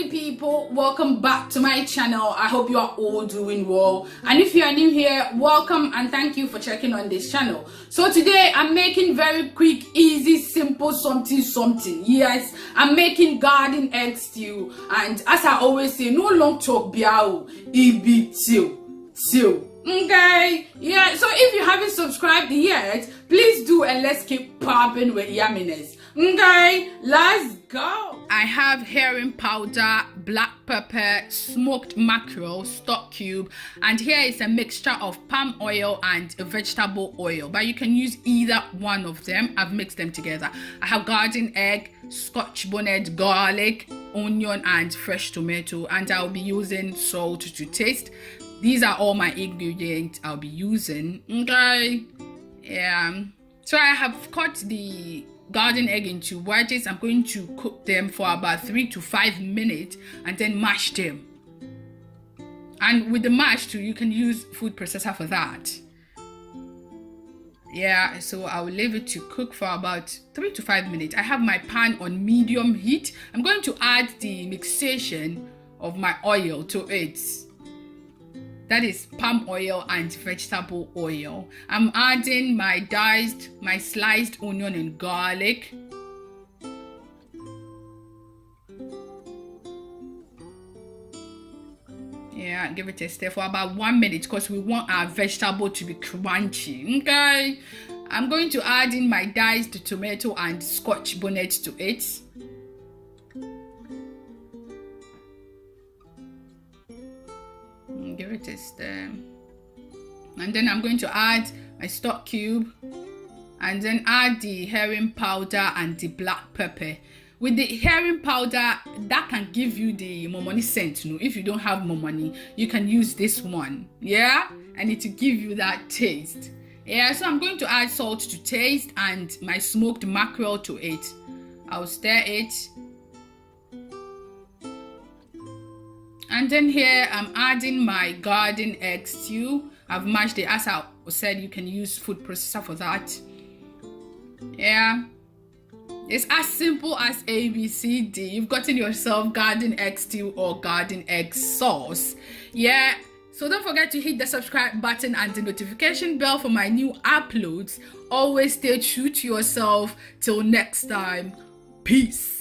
morning, people. Welcome back to my channel. I hope you are all doing well, and if you are new here, welcome and thank you for checking on this channel. So today I'm making very quick, easy, simple something. Yes, I'm making garden egg stew, and as I always say, no long talk biao, it till. Okay, yeah, so if you haven't subscribed yet, please do, and let's keep popping with yumminess. Okay, let's go. I have herring powder, black pepper, smoked mackerel, stock cube, and here is a mixture of palm oil and vegetable oil, but you can use either one of them. I've mixed them together. I have garden egg, scotch bonnet, garlic, onion, and fresh tomato, and I'll be using salt to taste. These are all my ingredients I'll be using. Okay, yeah, so I have cut the garden egg into wedges. I'm going to cook them for about 3 to 5 minutes and then mash them. And with the mash too, you can use food processor for that. Yeah, so I will leave it to cook for about 3 to 5 minutes. I have my pan on medium heat. I'm going to add the mixation of my oil to it. That is palm oil and vegetable oil. I'm adding my sliced onion and garlic. Yeah, give it a stir for about 1 minute because we want our vegetable to be crunchy. Okay, I'm going to add in my diced tomato and scotch bonnet to it. Give it a stir, and then I'm going to add my stock cube, and then add the herring powder and the black pepper. With the herring powder, that can give you the momoni scent. You know, if you don't have momoni, you can use this one. Yeah, and it will give you that taste. Yeah, so I'm going to add salt to taste and my smoked mackerel to it. I'll stir it. And then here I'm adding my garden egg stew. I've mashed it. As I said, you can use food processor for that. Yeah, it's as simple as ABCD. You've gotten yourself garden egg stew or garden egg sauce. Yeah, so don't forget to hit the subscribe button and the notification bell for my new uploads. Always stay true to yourself. Till next time, peace.